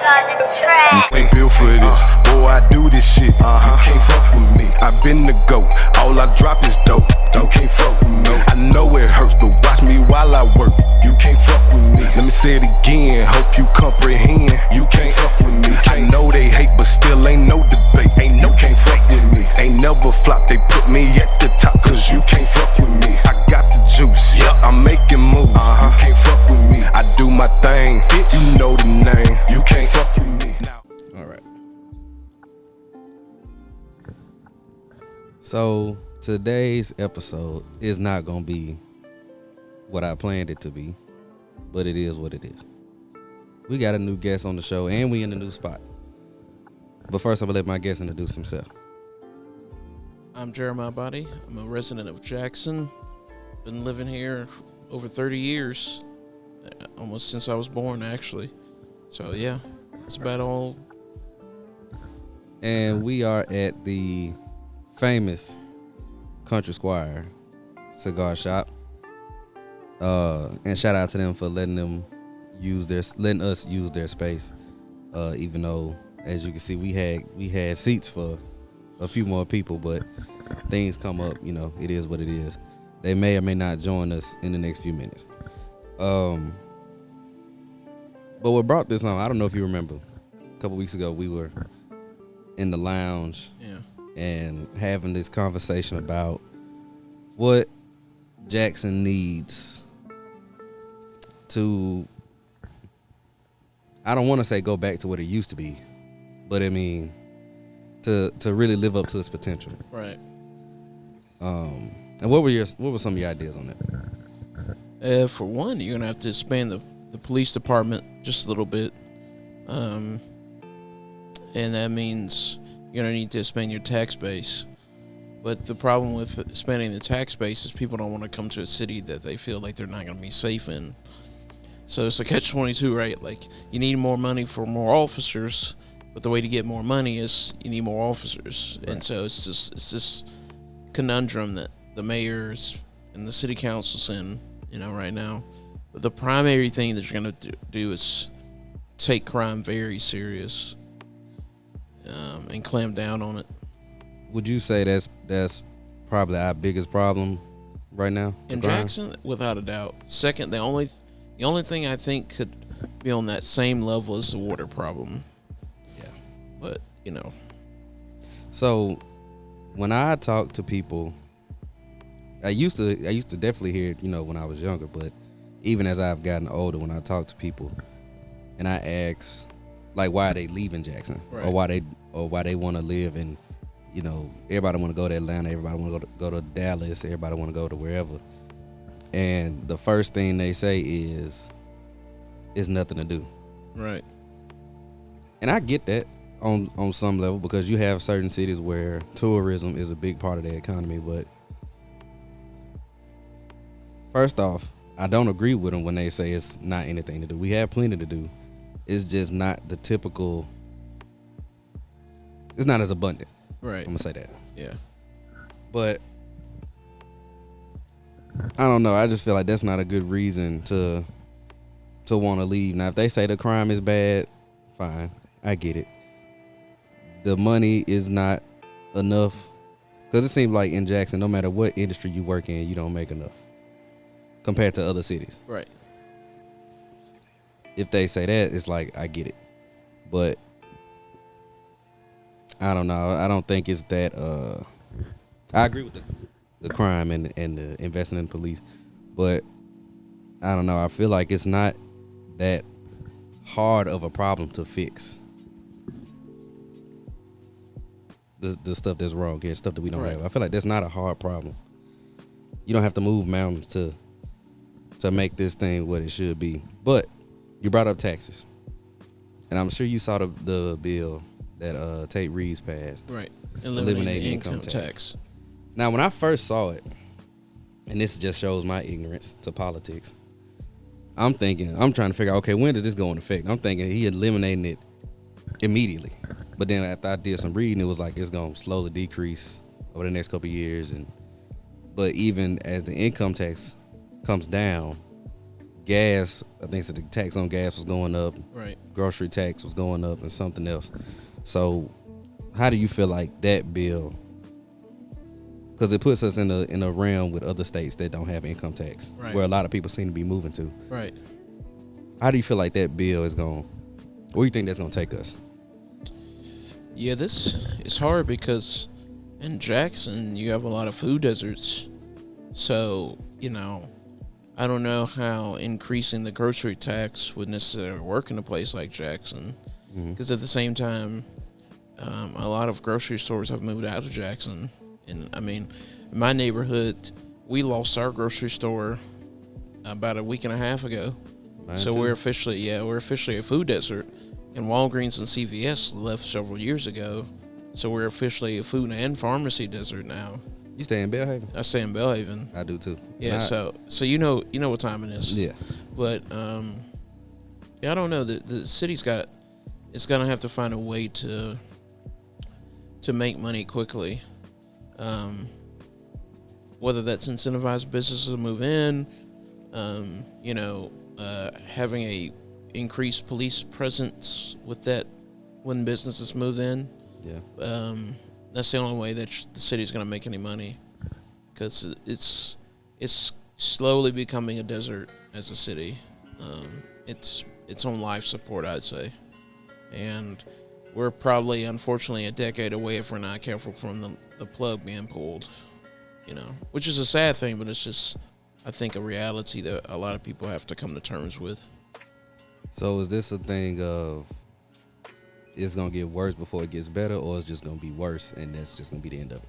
Ain't built for this, boy, I do this shit. You can't fuck with me. I been the GOAT, all I drop is dope. You can't fuck with me. I know it hurts, but watch me while I work. You can't fuck with me. Let me say it again, hope you comprehend. You can't fuck with me. I know they hate, but still ain't no debate. Ain't no can't fuck with me. Ain't never flop, they put me at the top, cause you can't fuck with me. I got the juice, yeah, I'm making moves. You can't fuck with me. I do my thing, bitch, you know the name. You can't fuck with me. All right. So today's episode is not gonna be what I planned it to be, but it is what it is. We got a new guest on the show, and we in a new spot. But first, I'm gonna let my guest introduce himself. I'm Jeremiah Body. I'm a resident of Jackson. Been living here over 30 years, almost since I was born, actually. So yeah, that's about all. And we are at the famous Country Squire cigar shop. And shout out to them for letting us use their space. Even though, as you can see, we had seats for a few more people, but things come up, it is what it is. They may or may not join us in the next few minutes. But what brought this on, I don't know if you remember, a couple weeks ago we were in the lounge and having this conversation about what Jackson needs to, I don't want to say go back to what it used to be, but I mean to really live up to its potential. Right. And what were some of your ideas on that? For one, you're gonna have to expand the police department just a little bit, and that means you're gonna need to expand your tax base. But the problem with expanding the tax base is people don't want to come to a city that they feel like they're not gonna be safe in. So it's a catch-22, right? Like, you need more money for more officers, but the way to get more money is you need more officers. Right. And so it's this conundrum that the mayors and the city council's in, right now. But the primary thing that you're going to do is take crime very serious, and clamp down on it. Would you say that's probably our biggest problem right now in Jackson? Without a doubt. Second, the only thing I think could be on that same level is the water problem. Yeah. But, So when I talk to people, I used to definitely hear it, when I was younger, but even as I've gotten older, when I talk to people and I ask, like, why are they leaving Jackson, right, or why they want to live in, everybody want to go to Atlanta, everybody want to go to Dallas, everybody want to go to wherever, and the first thing they say is, "It's nothing to do." Right. And I get that on some level, because you have certain cities where tourism is a big part of the economy, but first off, I don't agree with them when they say it's not anything to do. We have plenty to do. It's just not the typical. It's not as abundant. Right. I'm gonna say that. Yeah. But I don't know. I just feel like that's not a good reason to want to leave. Now, if they say the crime is bad, fine. I get it. The money is not enough, because it seems like in Jackson, no matter what industry you work in, you don't make enough compared to other cities. Right. If they say that, it's like, I get it. But I don't know. I don't think it's that. I agree with the crime and the investing in police, but I don't know. I feel like it's not that hard of a problem to fix. The stuff that's wrong here, stuff that we don't have. I feel like that's not a hard problem. You don't have to move mountains to make this thing what it should be. But you brought up taxes, and I'm sure you saw the bill that Tate Reeves passed. Right. Eliminating income tax. Now, when I first saw it, and this just shows my ignorance to politics, I'm trying to figure out, okay, when does this go into effect? I'm thinking he eliminating it immediately. But then after I did some reading, it was like it's going to slowly decrease over the next couple of years. But even as the income tax comes down, gas. I think the tax on gas was going up. Right. Grocery tax was going up, and something else. So, how do you feel like that bill? Because it puts us in a realm with other states that don't have income tax, Right. where a lot of people seem to be moving to. Right. How do you feel like that bill is going? Where do you think that's going to take us? Yeah, this is hard because in Jackson you have a lot of food deserts. So, I don't know how increasing the grocery tax would necessarily work in a place like Jackson. Because at the same time, a lot of grocery stores have moved out of Jackson. And I mean, in my neighborhood, we lost our grocery store about a week and a half ago. Mine So too. we're officially a food desert. And Walgreens and CVS left several years ago. So we're officially a food and pharmacy desert now. You stay in Bellhaven? I stay in Bellhaven. I do too. Yeah, so you know what time it is. Yeah. But I don't know. The city's it's gonna have to find a way to make money quickly. Whether that's incentivize businesses to move in, having a increased police presence with that when businesses move in. Yeah. That's the only way that the city's going to make any money, because it's slowly becoming a desert as a city. It's on life support, I'd say, and we're probably, unfortunately, a decade away if we're not careful from the plug being pulled. Which is a sad thing, but it's just, I think, a reality that a lot of people have to come to terms with. So is this a thing of it's gonna get worse before it gets better, or it's just gonna be worse and that's just gonna be the end of it?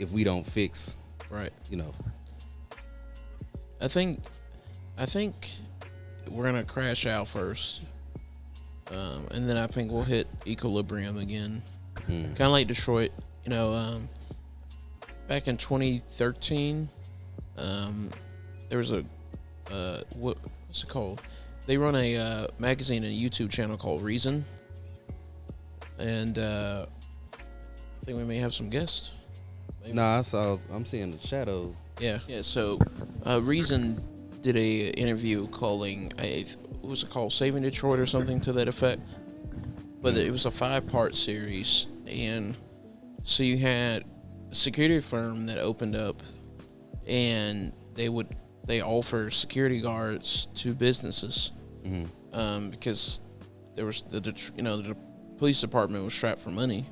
If we don't fix, Right. I think we're gonna crash out first, and then I think we'll hit equilibrium again, kind of like Detroit. Back in 2013, there was what's it called? They run a magazine and a YouTube channel called Reason, and I think we may have some guests. Maybe. Nah, I'm seeing the shadow. Yeah. So, Reason did a interview calling what was it called, Saving Detroit or something to that effect. But it was a 5-part series, and so you had a security firm that opened up, and they offer security guards to businesses, because there was the police department was strapped for money,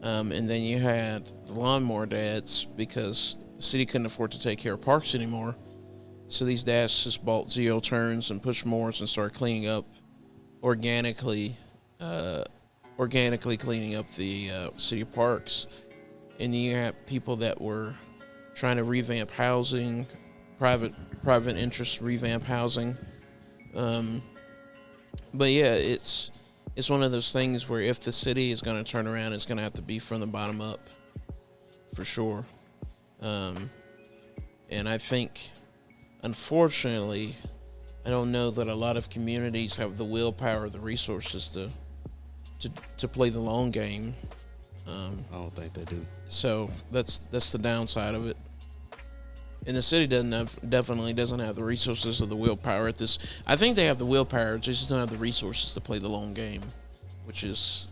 and then you had the lawnmower dads because the city couldn't afford to take care of parks anymore, so these dads just bought zero turns and push mowers and started cleaning up organically cleaning up the city parks, and then you had people that were trying to revamp housing. Private interests revamp housing, but yeah, it's one of those things where if the city is going to turn around, it's going to have to be from the bottom up, for sure. And I think, unfortunately, I don't know that a lot of communities have the willpower, the resources to play the long game. I don't think they do. So that's the downside of it. And the city definitely doesn't have the resources or the willpower at this. I think they have the willpower, just don't have the resources to play the long game, which is.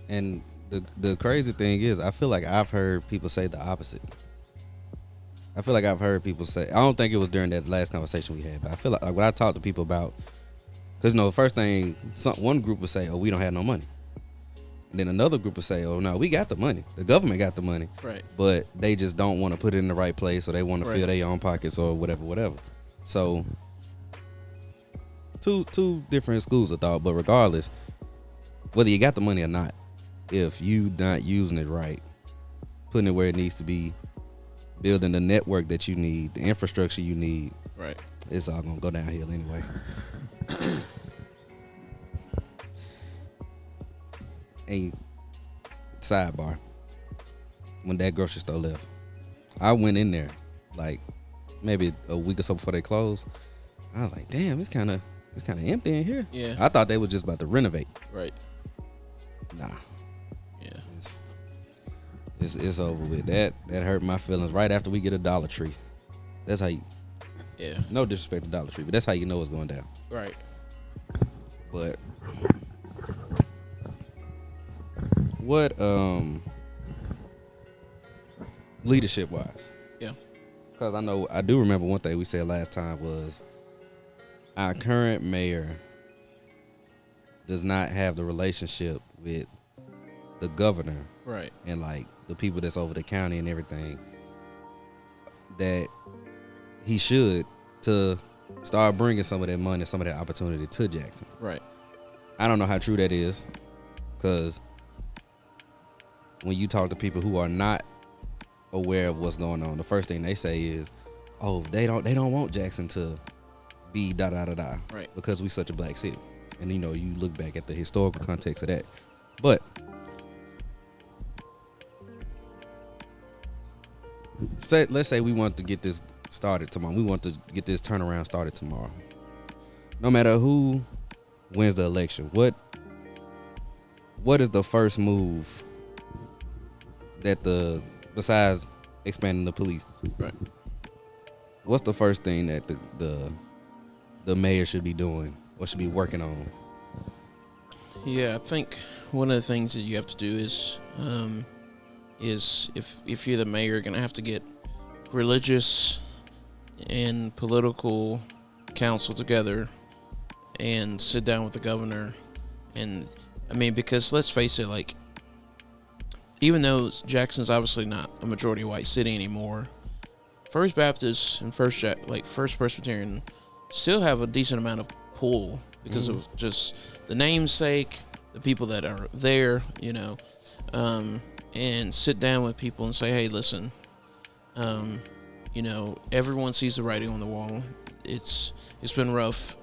And the crazy thing is, I feel like I've heard people say the opposite. I feel like I've heard people say, I don't think it was during that last conversation we had, but I feel like when I talk to people about, because the first thing, one group would say, oh, we don't have no money. And then another group would say, oh, no, we got the money. The government got the money. Right. But they just don't want to put it in the right place, or they want to fill their own pockets or whatever. So, two different schools of thought. But regardless, whether you got the money or not, if you not using it right, putting it where it needs to be, building the network that you need, the infrastructure you need, right, it's all going to go downhill anyway. And sidebar, when that grocery store left, I went in there like maybe a week or so before they closed. I was like, damn, it's kind of empty in here. Yeah. I thought they were just about to renovate. Right. Nah. Yeah. It's over with. That hurt my feelings right after we get a Dollar Tree. That's how you Yeah. No disrespect to Dollar Tree, but that's how you know it's going down. Right. But what leadership wise? Yeah. Because I do remember one thing we said last time was our current mayor does not have the relationship with the governor, Right. and like the people that's over the county and everything that he should, to start bringing some of that money, some of that opportunity to Jackson. Right. I don't know how true that is, because when you talk to people who are not aware of what's going on, the first thing they say is, "Oh, they don't want Jackson to be da da da da," Right. because we such a black city. And you know, you look back at the historical context of that. But let's say we want to get this started tomorrow. We want to get this turnaround started tomorrow. No matter who wins the election, what is the first move that besides expanding the police? Right. What's the first thing that the mayor should be doing or should be working on? Yeah, I think one of the things that you have to do is if you're the mayor, you're gonna have to get religious and political council together and sit down with the governor. And I mean, because let's face it, like, even though Jackson's obviously not a majority white city anymore, First Baptist and First Presbyterian still have a decent amount of pull because of just the namesake, the people that are there, you know, and sit down with people and say, hey, listen, you know, everyone sees the writing on the wall. It's been rough.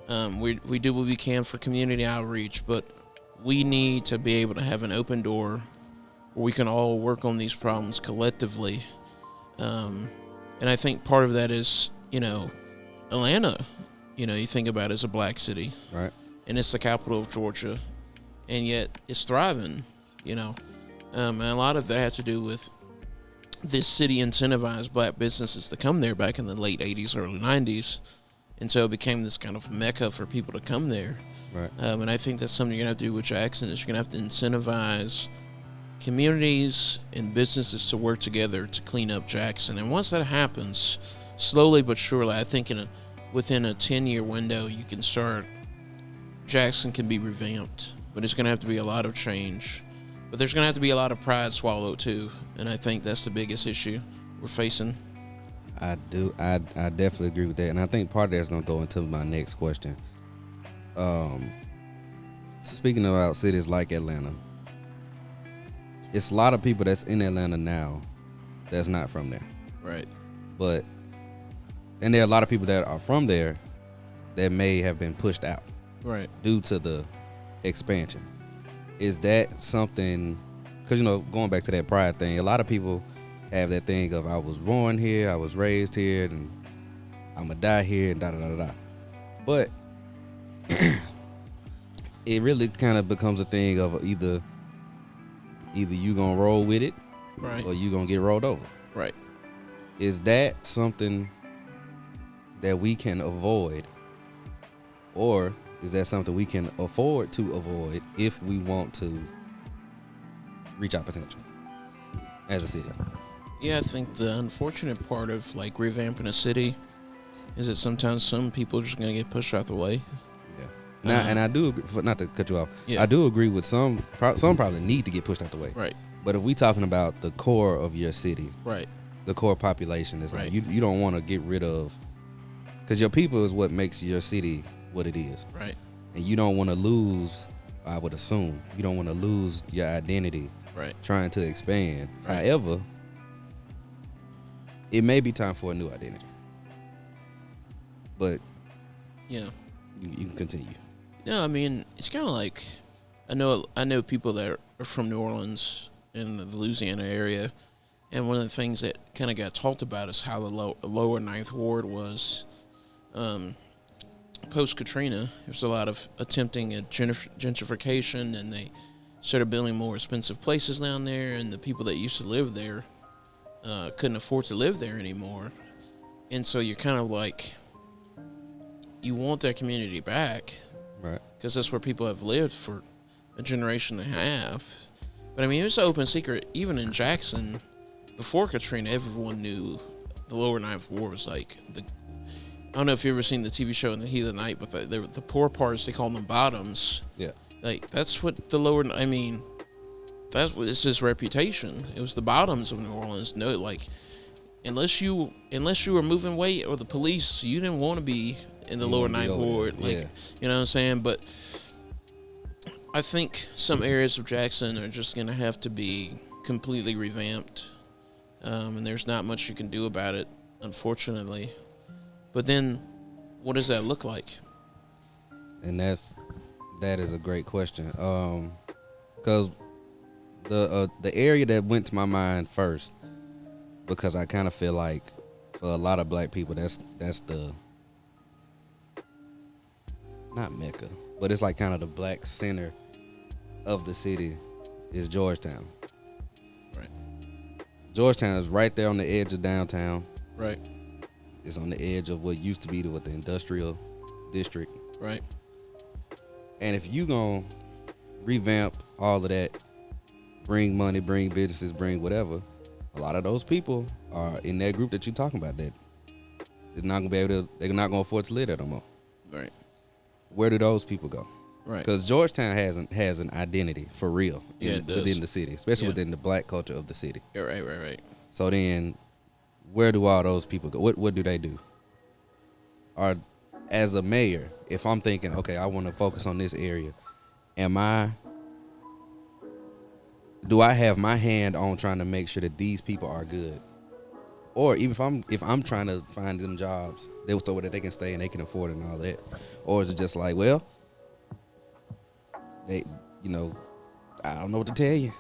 We do what we can for community outreach, but we need to be able to have an open door where we can all work on these problems collectively. And I think part of that is, you know, Atlanta, you know, you think about it as a black city. Right. And it's the capital of Georgia. And yet it's thriving, you know. And a lot of that has to do with this city incentivized black businesses to come there back in the late 80s, early 90s. And so it became this kind of mecca for people to come there. Right. And I think that's something you're going to have to do with Jackson is you're going to have to incentivize communities and businesses to work together to clean up Jackson. And once that happens, slowly but surely, I think within a 10-year window, you can start, Jackson can be revamped. But it's going to have to be a lot of change. But there's going to have to be a lot of pride swallowed too. And I think that's the biggest issue we're facing. I do. I definitely agree with that. And I think part of that's going to go into my next question. Speaking about cities like Atlanta, it's a lot of people that's in Atlanta now that's not from there. Right. And there are a lot of people that are from there that may have been pushed out. Right. Due to the expansion. Is that something, because, you know, going back to that pride thing, a lot of people have that thing of I was born here, I was raised here, and I'm going to die here, and da-da-da-da-da. But it really kind of becomes a thing of either you going to roll with it, Right. or you going to get rolled over. Right. Is that something that we can avoid, or is that something we can afford to avoid if we want to reach our potential as a city? Yeah, I think the unfortunate part of like revamping a city is that sometimes some people are just gonna get pushed out the way. Yeah. Now, and I do agree, not to cut you off. Yeah. I do agree with some probably need to get pushed out the way. Right. But if we talking about the core of your city, Right. the core population, is Right. like you don't want to get rid of, because your people is what makes your city what it is. Right. And you don't want to lose, I would assume, you don't want to lose your identity Right. trying to expand. Right. However, it may be time for a new identity. But Yeah. you can continue. No, I mean, it's kind of like I know people that are from New Orleans in the Louisiana area, and one of the things that kind of got talked about is how the lower Ninth Ward was post Katrina. There was a lot of attempting at gentrification, and they started building more expensive places down there, and the people that used to live there couldn't afford to live there anymore. And so you're kind of like, you want that community back, Right. because that's where people have lived for a generation and a half. But I mean, it was an open secret. Even in Jackson, before Katrina, everyone knew the lower Ninth Ward was like the. I don't know if you ever seen the TV show In the Heat of the Night, but the poor parts, they call them bottoms. Yeah. Like, that's what the lower. I mean, that's what it's his reputation. It was the bottoms of New Orleans. No, like, unless you were moving weight or the police, you didn't want to be in the lower Ninth Ward. Like, yeah. you know what I'm saying? But I think some areas of Jackson are just gonna have to be completely revamped, and there's not much you can do about it, unfortunately. But then, what does that look like? And that is a great question. Because the area that went to my mind first, because I kind of feel like for a lot of black people, that's the not Mecca, but it's like kind of the black center of the city is Georgetown. Right. Georgetown is right there on the edge of downtown. Right. It's on the edge of what used to be the industrial district. Right. And if you gonna revamp all of that, bring money, bring businesses, bring whatever, a lot of those people are in that group that you're talking about that is not gonna be able to. They're not gonna afford to live there no more. Right. Where do those people go? Right. Because Georgetown has an identity for real within the city, especially within the black culture of the city. Yeah, right. So then, where do all those people go? What do they do? Or as a mayor, if I'm thinking, okay, I want to focus on this area, do I have my hand on trying to make sure that these people are good? Or even if I'm trying to find them jobs, so that they can stay and they can afford it and all that, or is it just like, well, I don't know what to tell you.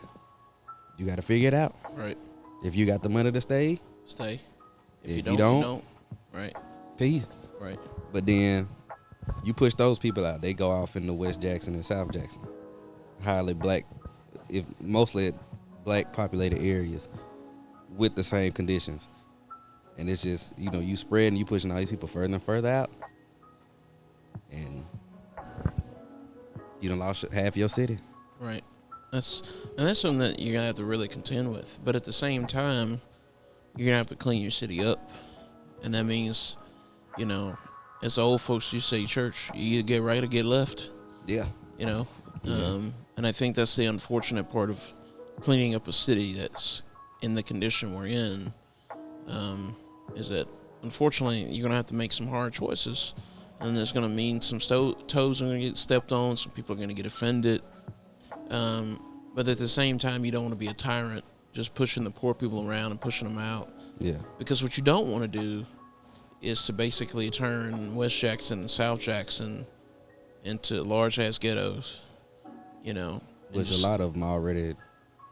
You got to figure it out. Right. If you got the money to stay, Stay. If you you don't, don't, Right. peace. Right. But then you push those people out. They go off into West Jackson and South Jackson, highly black, if mostly black populated areas with the same conditions. And it's just, you spreading, you pushing all these people further and further out. And you done lost half your city. Right. That's something that you're gonna have to really contend with. But at the same time, you're gonna have to clean your city up, and that means, as the old folks used to say, church, you either get right or get left. Yeah. And I think that's the unfortunate part of cleaning up a city that's in the condition we're in, is that unfortunately you're gonna have to make some hard choices, and it's gonna mean some toes are gonna get stepped on. Some people are gonna get offended. But at the same time, you don't want to be a tyrant, just pushing the poor people around and pushing them out. Yeah. Because what you don't want to do is to basically turn West Jackson and South Jackson into large ass ghettos. Which a lot of them already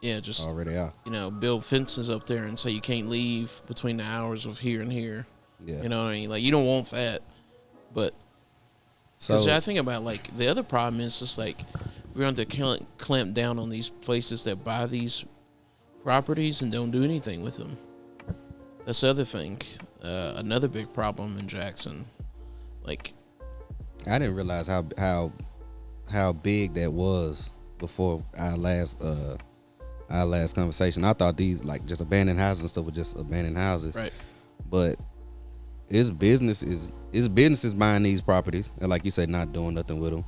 are. Build fences up there and say you can't leave between the hours of here and here. Yeah. You know what I mean? Like, you don't want that. But because I think about, like, the other problem is just like, we're going to clamp down on these places that buy these properties and don't do anything with them. That's the other thing. Another big problem in Jackson. Like, I didn't realize how big that was before our last conversation. I thought these, like, just abandoned houses and stuff were just abandoned houses. Right. But it's businesses buying these properties and, like you said, not doing nothing with them.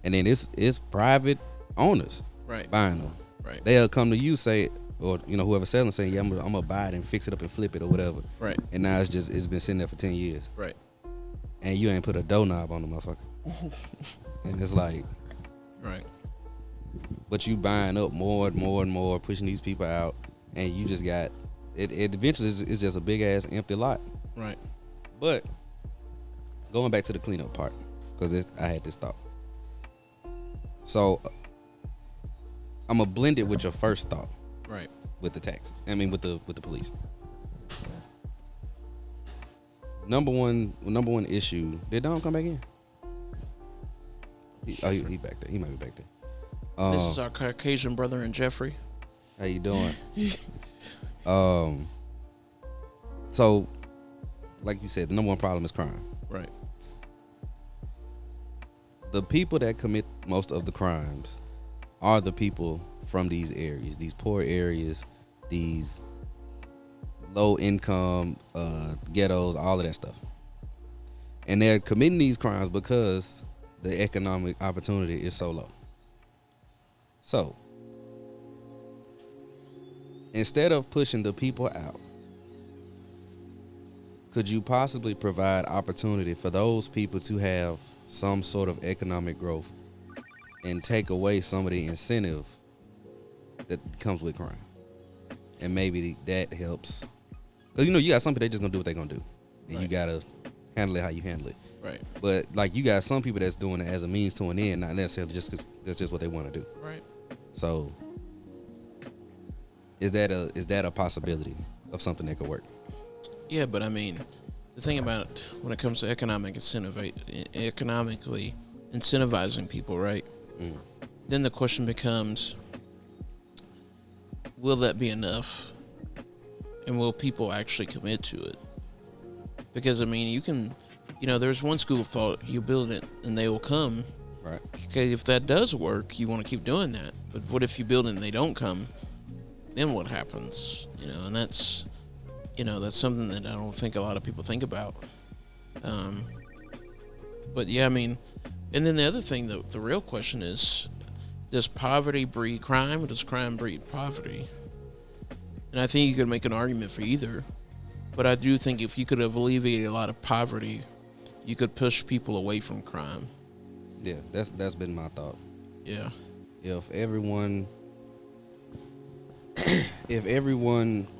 And then it's private owners buying them. Right. They'll come to you, say, or whoever selling, saying, yeah, I'm gonna buy it and fix it up and flip it or whatever. Right. And now it's been sitting there for 10 years. Right. And you ain't put a doorknob on the motherfucker. And it's like, right. But you buying up more and more and more, pushing these people out, and you just got it. Eventually, it's just a big ass empty lot. Right. But going back to the cleanup part, because I had this thought. So I'm gonna blend it with your first thought. Right. With the taxes. I mean, with the police. Number one issue. Did Dom come back in? He back there. He might be back there. This is our Caucasian brother and Jeffrey. How you doing? So like you said, the number one problem is crime. Right. The people that commit most of the crimes are the people from these areas, these poor areas, these low income ghettos, all of that stuff. And they're committing these crimes because the economic opportunity is so low. So, instead of pushing the people out, could you possibly provide opportunity for those people to have some sort of economic growth and take away some of the incentive that comes with crime? And maybe that helps. Because, you got some people, they just going to do what they're going to do. And you got to handle it how you handle it. Right. But, like, you got some people that's doing it as a means to an end, not necessarily just because that's just what they want to do. Right. So, is that a possibility of something that could work? Yeah, but I mean, the thing about when it comes to economically incentivizing people, right? Mm. Then the question becomes, will that be enough? And will people actually commit to it? Because, I mean, you can, there's one school of thought, you build it and they will come. Right. Okay, if that does work, you want to keep doing that. But what if you build it and they don't come? Then what happens? And that's, that's something that I don't think a lot of people think about. But yeah, I mean, and then the other thing, the real question is, does poverty breed crime, or does crime breed poverty? And I think you could make an argument for either. But I do think if you could have alleviated a lot of poverty, you could push people away from crime. Yeah, that's been my thought. Yeah. If everyone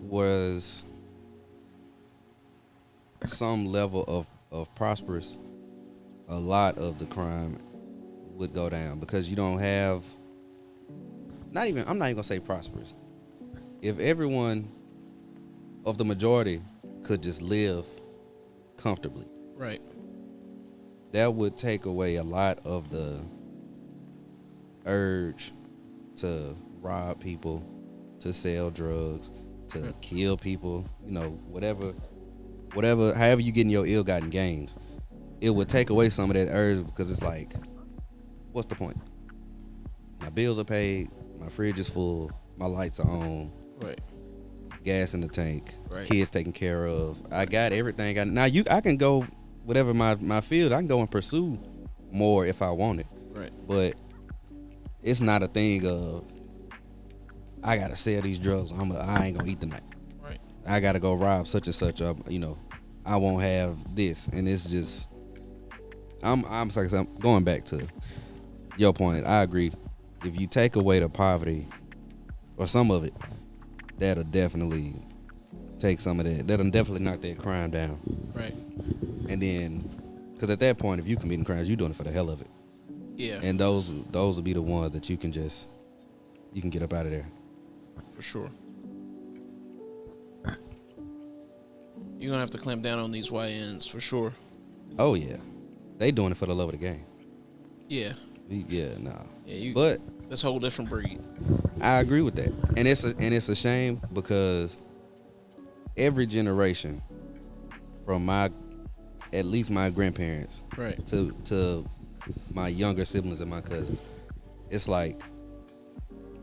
was some level of prosperous, a lot of the crime would go down, because you don't have, I'm not even gonna say prosperous. If everyone of the majority could just live comfortably, Right. that would take away a lot of the urge to rob people, to sell drugs, to kill people, whatever, however you getting your ill-gotten gains. It would take away some of that urge, because it's like, what's the point? My bills are paid, my fridge is full, my lights are on, Right. gas in the tank, Right. kids taken care of. I got everything. I can go whatever my field. I can go and pursue more if I want it. Right. But it's not a thing of, I gotta sell these drugs. I ain't gonna eat tonight. Right. I gotta go rob such and such. I won't have this, and it's just. I'm going back to your point. I agree. If you take away the poverty, or some of it, that'll definitely take some of that. That'll definitely knock that crime down. Right. And then, because at that point, if you committing crimes, you're doing it for the hell of it. Yeah. And those will be the ones that you can get up out of there. For sure. You're gonna have to clamp down on these YNs for sure. Oh yeah, they doing it for the love of the game. Yeah. Yeah, nah. Yeah. But that's a whole different breed. I agree with that, and it's a shame, because every generation, from at least my grandparents, Right. to my younger siblings and my cousins, it's like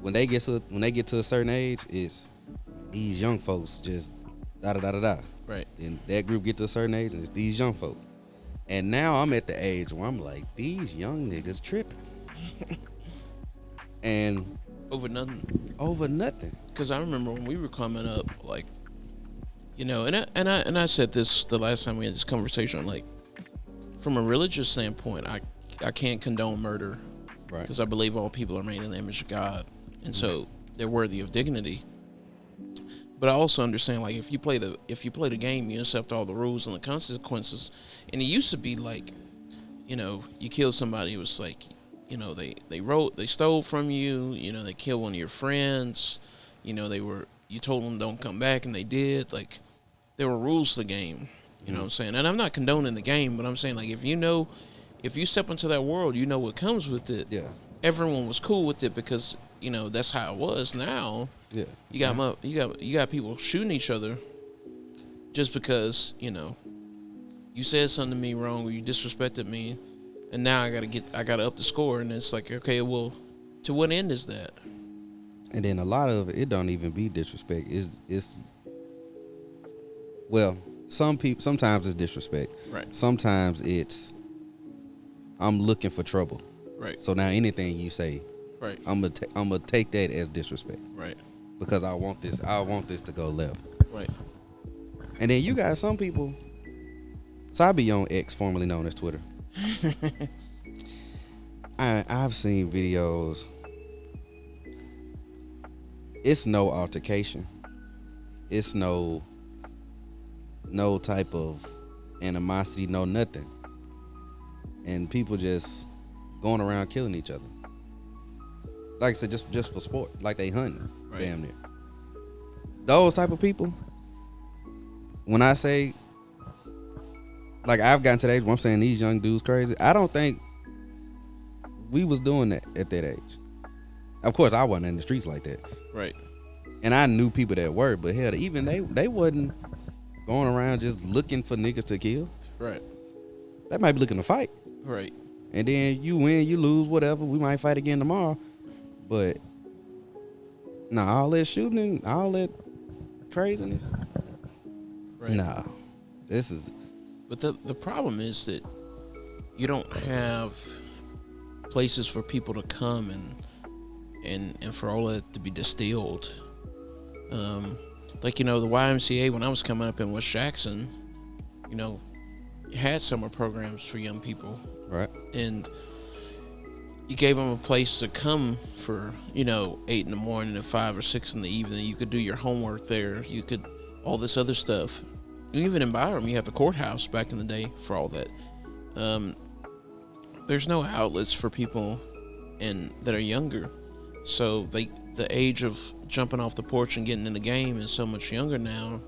when they get to a certain age, it's these young folks just da da da da da. Right. And that group get to a certain age, and it's these young folks. And now I'm at the age where I'm like, these young niggas tripping. And Over nothing. Because I remember when we were coming up, like, and I said this the last time we had this conversation, like, from a religious standpoint, I can't condone murder, right. because I believe all people are made in the image of God, and so they're worthy of dignity. But I also understand, like, if you play the game, you accept all the rules and the consequences. And it used to be like, you kill somebody, it was like, they stole from you, they killed one of your friends, you told them don't come back, and they did. Like, there were rules to the game, you know what I'm saying? And I'm not condoning the game, but I'm saying, like, if you step into that world, you know what comes with it. Yeah. Everyone was cool with it because, that's how it was. Now, yeah, you got people shooting each other just because, you said something to me wrong, or you disrespected me, and now I gotta up the score, and it's like, okay, well, to what end is that? And then a lot of it don't even be disrespect. It's well, sometimes it's disrespect. Right. Sometimes it's I'm looking for trouble. Right. So now anything you say, Right. I'm gonna take that as disrespect Right. because I want this to go left. Right. And then you got some people. So I be on X, formerly known as Twitter. I've seen videos. It's no altercation. It's no type of animosity, no nothing. And people just going around killing each other. Like I said, just for sport, like they hunting, Right. damn near. Those type of people. When I say, like I've gotten to the age where I'm saying these young dudes crazy, I don't think we was doing that at that age. Of course, I wasn't in the streets like that. Right. And I knew people that were, but hell, even they wasn't going around just looking for niggas to kill. Right. They might be looking to fight. Right. And then you win, you lose, whatever. We might fight again tomorrow. But nah, all that shooting and all that craziness. Right. Nah. This is But the problem is that you don't have places for people to come and for all that to be distilled. Like, the YMCA, when I was coming up in West Jackson, had summer programs for young people. right. And you gave them a place to come for, 8 in the morning to 5 or 6 in the evening. You could do your homework there. You could, all this other stuff. Even in Byram, you have the courthouse back in the day for all that. There's no outlets for people that are younger. So the age of jumping off the porch and getting in the game is so much younger now.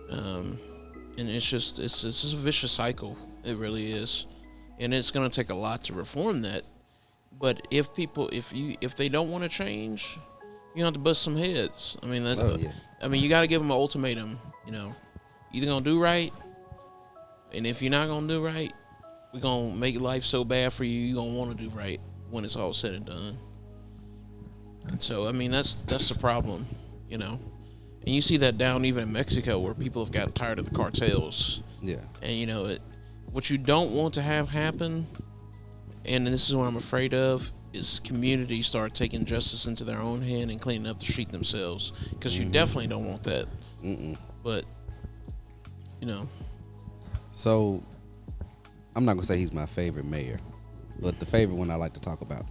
And it's just a vicious cycle. It really is. And it's going to take a lot to reform that. But if they don't want to change, you have to bust some heads. I mean, you got to give them an ultimatum. Either gonna do right, and if you're not gonna do right, we're gonna make life so bad for you, you're gonna want to do right when it's all said and done. And so, I mean, that's the problem, And you see that down even in Mexico, where people have gotten tired of the cartels. Yeah. And what you don't want to have happen, and this is what I'm afraid of, is communities start taking justice into their own hand and cleaning up the street themselves, because you definitely don't want that. But So I'm not gonna say he's my favorite mayor, but the favorite one I like to talk about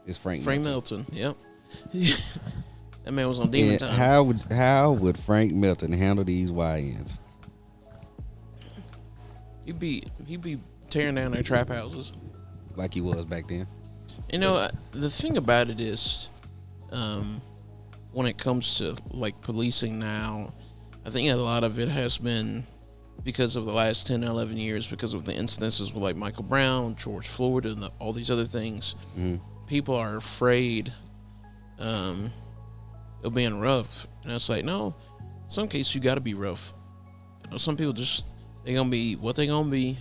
is Frank Milton. Yep. That man was on demon And time. how would Frank Milton handle these YNs? He'd be tearing down their trap houses. Like he was back then? The thing about it is, when it comes to like policing now, I think a lot of it has been because of the last 10, 11 years, because of the incidences with like Michael Brown, George Floyd, and all these other things. People are afraid of being rough. And it's like, no, in some cases you got to be rough. Some people they going to be what they going to be.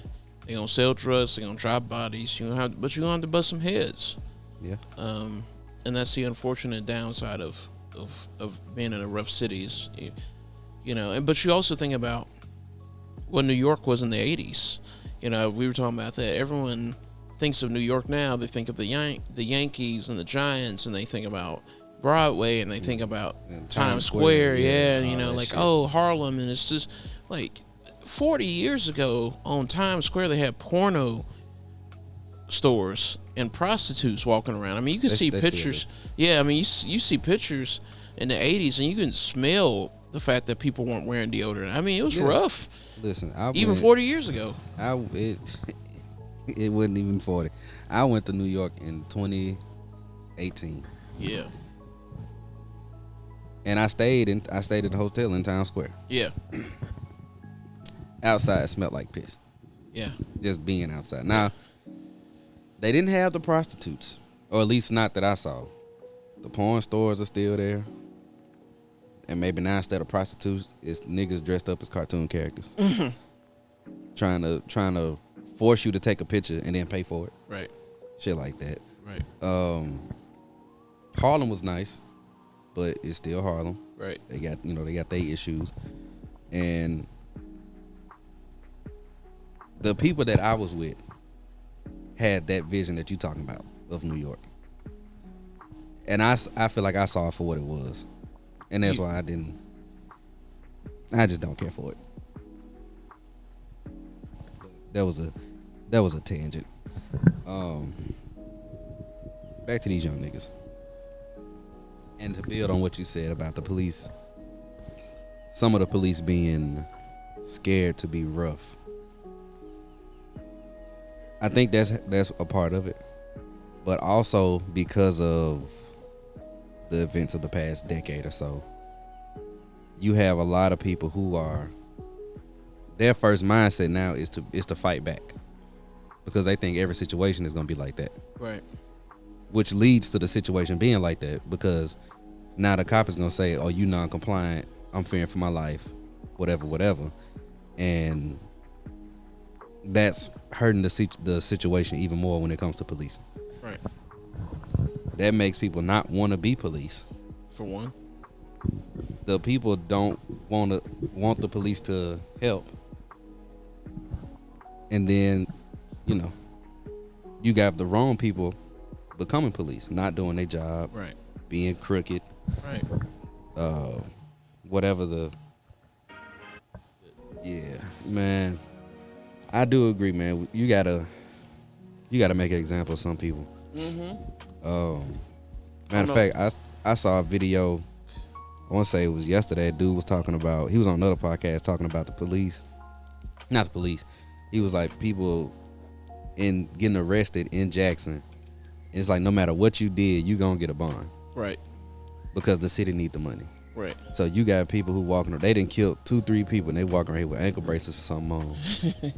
They going to sell drugs, they going to drop bodies. But you're going to have to bust some heads. Yeah. And that's the unfortunate downside of being in a rough cities. But you also think about what New York was in the 80s. We were talking about that. Everyone thinks of New York now. They think of the Yankees and the Giants, and they think about Broadway, and they think about Times Square. Yeah, and like, oh, Harlem. And it's just like 40 years ago on Times Square, they had porno stores and prostitutes walking around. I mean, you can see pictures. Yeah, I mean, you see pictures in the 80s, and you can smell the fact that people weren't wearing deodorant. I mean, it was rough. Listen, even 40 years ago. It wasn't even 40. I went to New York in 2018. Yeah. And I stayed in a hotel in Times Square. Yeah. Outside smelled like piss. Yeah. Just being outside. Now, they didn't have the prostitutes, or at least not that I saw. The porn stores are still there. And maybe now instead of prostitutes, it's niggas dressed up as cartoon characters. trying to force you to take a picture and then pay for it. Right. Shit like that. Right. Harlem was nice, but it's still Harlem. Right. They got their issues, and the people that I was with had that vision that you talking about of New York, and I feel like I saw it for what it was, and that's why I just don't care for it. That was a tangent. Back to these young niggas. And to build on what you said about the police, some of the police being scared to be rough. I think that's a part of it. But also because of the events of the past decade or so, you have a lot of people who are, their first mindset now is to fight back. Because they think every situation is gonna be like that. Right. Which leads to the situation being like that, because now the cop is gonna say, "Oh, you non-compliant. I'm fearing for my life, whatever," and that's hurting the situation even more when it comes to policing. Right. That makes people not want to be police. For one. The people don't want the police to help, and then, you got the wrong people becoming police, not doing their job, right, being crooked, right, whatever the. Yeah, man, I do agree, man. You gotta make an example of some people. Matter of fact, I saw a video. I want to say it was yesterday. A dude was talking about. He was on another podcast talking about the police, not the police. He was like, people in getting arrested in Jackson. It's like no matter what you did, you gonna get a bond. Right. Because the city need the money. Right. So you got people who walking. They didn't kill 2-3 people, and they walking around here with ankle bracelets or something on,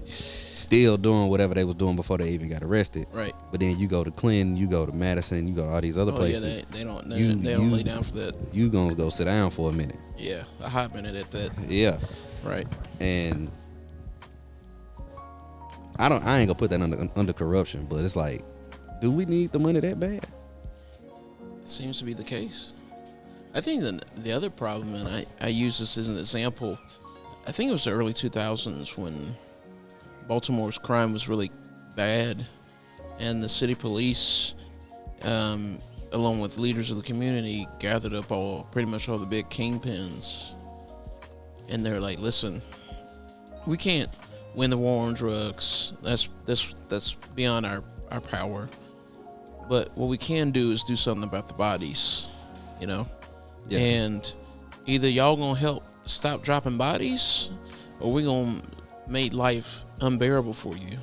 still doing whatever they was doing before they even got arrested. Right. But then you go to Clinton, you go to Madison, you go to all these other places. Yeah, they don't lay down for that. You gonna go sit down for a minute. Yeah, a hot minute at that. Yeah. Right. And I ain't gonna put that under corruption, but it's like, do we need the money that bad? It seems to be the case. I think the other problem, and I use this as an example, I think it was the early 2000s when Baltimore's crime was really bad, and the city police, along with leaders of the community, gathered up pretty much all the big kingpins, and they're like, listen, we can't win the war on drugs. That's beyond our power. But what we can do is do something about the bodies, Yeah. And either y'all gonna help stop dropping bodies, or we gonna make life unbearable for you.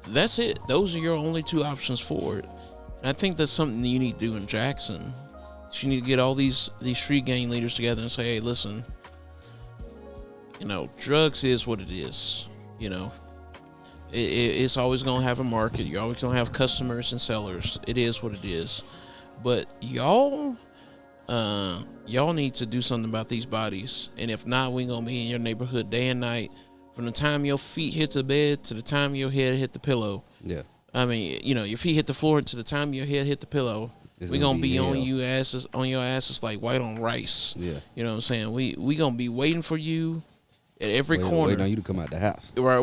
That's it. Those are your only two options for it. And I think that's something that you need to do in Jackson. So you need to get all these street gang leaders together and say, hey, listen, drugs is what it is. It's always gonna have a market. You're always gonna have customers and sellers. It is what it is. But y'all need to do something about these bodies. And if not, we gonna be in your neighborhood day and night, from the time your feet hit the bed to the time your head hit the pillow. Yeah. I mean, your feet hit the floor to the time your head hit the pillow. We gonna be on your asses like white on rice. Yeah. You know what I'm saying? We gonna be waiting for you at every corner. Waiting on you to come out the house. Right.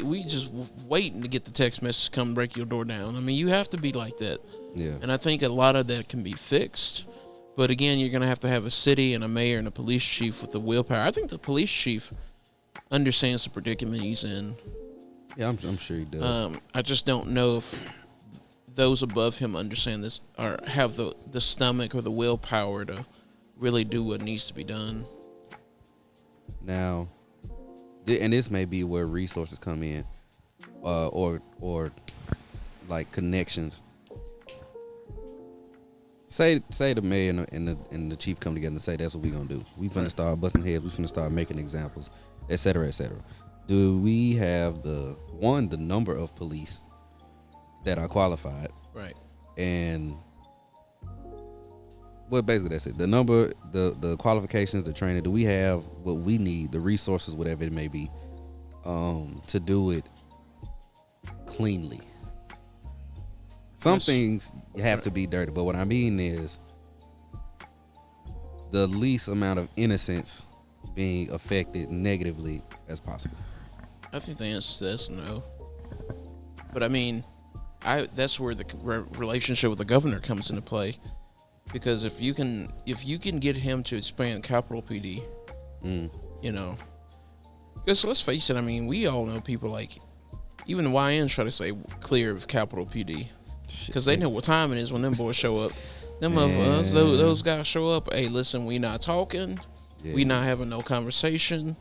We just waiting to get the text message to come break your door down. I mean, you have to be like that. Yeah. And I think a lot of that can be fixed. But again, you're going to have a city and a mayor and a police chief with the willpower. I think the police chief understands the predicament he's in. Yeah, I'm sure he does. I just don't know if those above him understand this or have the stomach or the willpower to really do what needs to be done. Now, and this may be where resources come in, or like connections. Say the mayor and the chief come together and say that's what we gonna do. We finna start busting heads. We finna start making examples, et cetera, et cetera. Do we have the number of police that are qualified? Right. And well, basically that's it. The number, the qualifications, the training. Do we have what we need, the resources, whatever it may be, to do it cleanly. Some things have to be dirty, but what I mean is the least amount of innocence being affected negatively as possible. I think the answer to that's no. But I mean, that's where the relationship with the governor comes into play, because if you can get him to expand Capitol PD, you know, because let's face it, I mean, we all know people like even the YNs try to say clear of Capitol PD because they know what time it is when them boys show up. Them of us, those guys show up. Hey, listen, we not talking, we not having no conversation.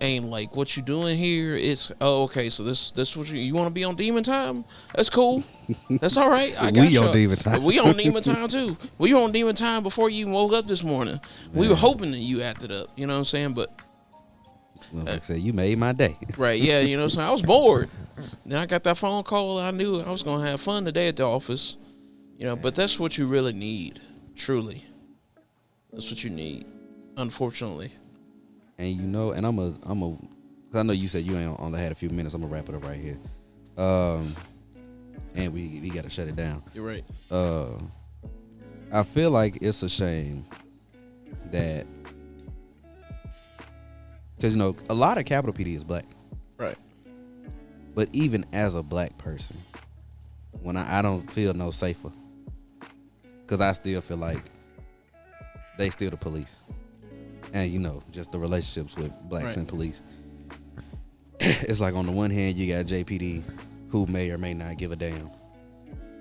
Ain't like what you doing here. It's okay. So this what you want to be on demon time? That's cool. That's all right. I got We on demon time. We on demon time too. We on demon time before you even woke up this morning. We were hoping that you acted up. You know what I'm saying? But like I said, you made my day. right? Yeah. You know what I'm saying? I was bored. Then I got that phone call. I knew I was gonna have fun today at the office. You know, but that's what you really need. Truly, that's what you need. Unfortunately. And you know, and I'm a, cause I know you said you ain't only had a few minutes. I'm gonna wrap it up right here. And we gotta shut it down. You're right. I feel like it's a shame that, cause you know, a lot of Capitol PD is black. Right. But even as a black person, when I don't feel no safer, cause I still feel like they still the police. And you know, just the relationships with blacks and police. It's like on the one hand you got JPD who may or may not give a damn,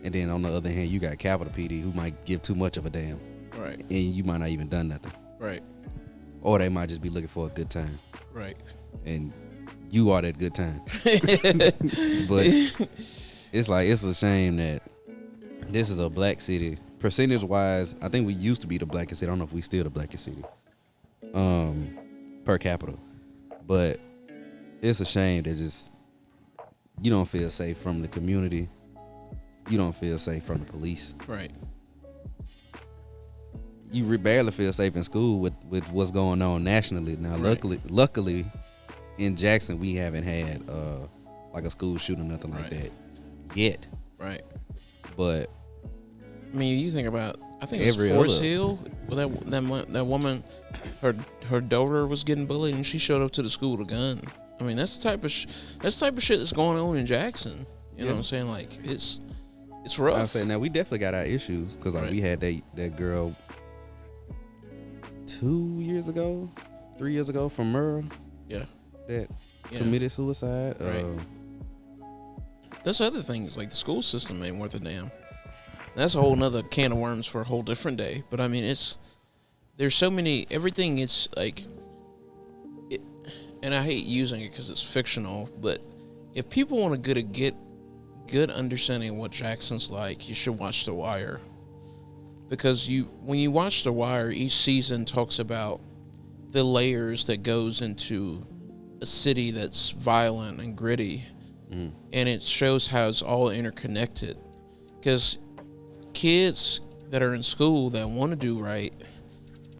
and then on the other hand you got Capitol PD who might give too much of a damn. Right. And you might not even done nothing. Right. Or they might just be looking for a good time. Right. And you are that good time. But it's like, it's a shame that this is a black city. Percentage wise, I think we used to be the blackest city. I don't know if we still the blackest city. Per capita, but it's a shame that just you don't feel safe from the community, you don't feel safe from the police, right? You barely feel safe in school with what's going on nationally now. Right. Luckily, in Jackson we haven't had like a school shooting, nothing like that yet. Right. But I mean, you think about, I think it was Forest Hill. Well, that woman, her daughter was getting bullied, and she showed up to the school with a gun. I mean, that's the type of shit that's going on in Jackson. You know what I'm saying? Like, it's rough. I say now we definitely got our issues because like we had that girl 3 years ago from Murrah. Yeah. That committed suicide. Right. That's other things like the school system ain't worth a damn. That's a whole nother can of worms for a whole different day. But I mean, there's so many, everything it's like, and I hate using it because it's fictional, but if people want to get good understanding of what Jackson's like, you should watch The Wire. Because when you watch The Wire, each season talks about the layers that goes into a city that's violent and gritty. And it shows how it's all interconnected. Because kids that are in school that want to do right,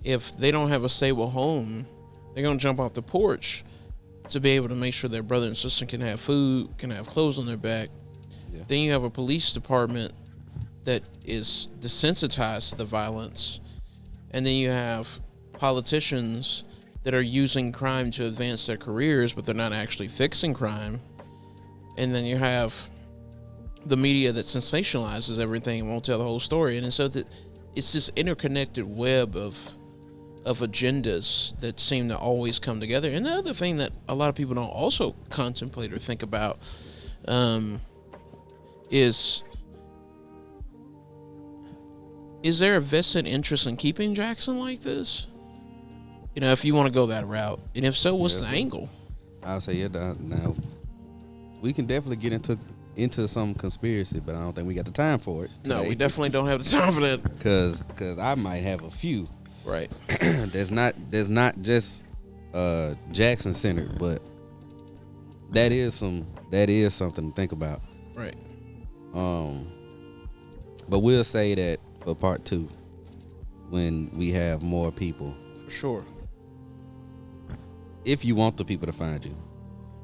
if they don't have a stable home, they're going to jump off the porch to be able to make sure their brother and sister can have food, can have clothes on their back. Yeah. Then you have a police department that is desensitized to the violence. And then you have politicians that are using crime to advance their careers, but they're not actually fixing crime. And then you have the media that sensationalizes everything and won't tell the whole story. And so that it's this interconnected web of agendas that seem to always come together. And the other thing that a lot of people don't also contemplate or think about is there a vested interest in keeping Jackson like this? You know, if you want to go that route. And if so, what's the angle? I'll say, now we can definitely get into some conspiracy, but I don't think we got the time for it today. No, we definitely don't have the time for that. Cause I might have a few. Right. There's not just Jackson centered, but that is something to think about. Right. But we'll say that for part 2 when we have more people. For sure. If you want the people to find you.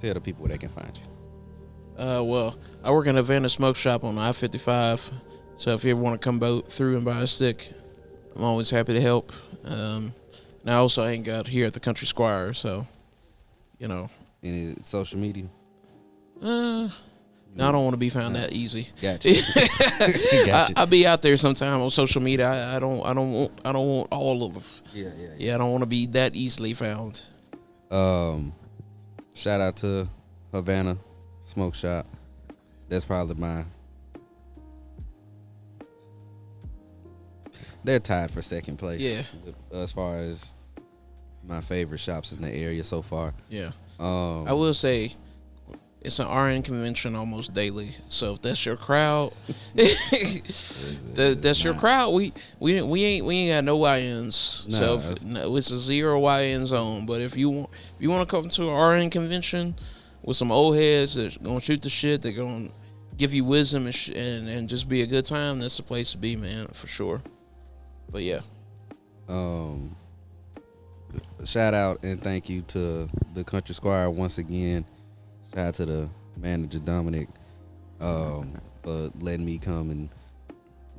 Tell the people where they can find you. Well, I work in a Havana smoke shop on I-55, so if you ever want to come through and buy a stick, I'm always happy to help. And I also hang out here at the Country Squire, so, you know. Any social media? No, I don't want to be found that easy. Gotcha. Gotcha. I'll be out there sometime on social media. I don't want all of them. Yeah, I don't want to be that easily found. Shout out to Havana Smoke Shop. That's probably they're tied for second place. Yeah. As far as my favorite shops in the area so far. Yeah. I will say it's an RN convention almost daily. So if that's your crowd, that's your crowd. We ain't got no YNs. Nah, so it's a 0 YN zone. But if you want to come to an RN convention with some old heads that's gonna shoot the shit, they're gonna give you wisdom and just be a good time, that's the place to be, man, for sure. But yeah. Shout out and thank you to the Country Squire once again. Shout out to the manager Dominic for letting me come and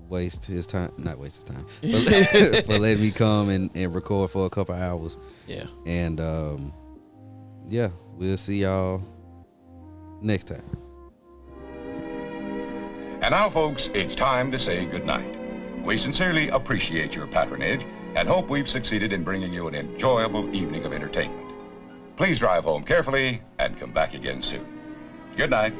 waste his time. Not waste his time. But for letting me come and record for a couple hours. Yeah. And yeah, we'll see y'all next time. And now, folks, it's time to say goodnight. We sincerely appreciate your patronage and hope we've succeeded in bringing you an enjoyable evening of entertainment. Please drive home carefully and come back again soon. Good night.